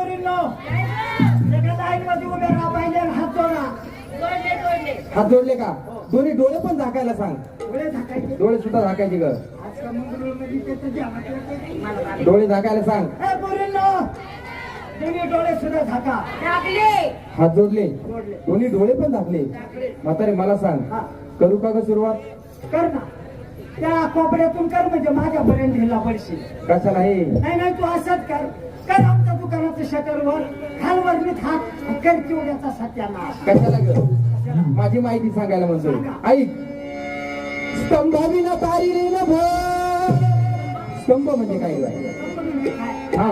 पोरींनो सगळ्या लाईन मध्ये उभे राहा पाहिजे हात जोडा. हात जोडले का? दोन्ही डोळे पण झाकायला सांग. डोळे झाकायचे. डोळे सुद्धा झाकायचे ग. आजच्या मंगळूरमध्ये त्याचं जे हात डोळे झाकायला सांग. ए पोरींनो दोन्ही डोळे सुद्धा झाका. हात जोडले, दोन्ही डोळे पण झाकले. म्हातारे मला सांग, करू का ग सुरुवात? कर ना. त्या कोपऱ्यातून कर म्हणजे माझ्यापर्यंत ढिला पडशील. कशाला हे? नाही नाही तू असंच कर. कर आमच्या दुकानाचं शटरवर खालवरनीत हात कर चिवड्याचा सत्यानाश. कशाला ग? माझी माहिती सांगायला म्हणतो. ऐक, स्तंभाविना तारी रे न भर. स्तंभ म्हणजे काय? म्हणजे काय? हा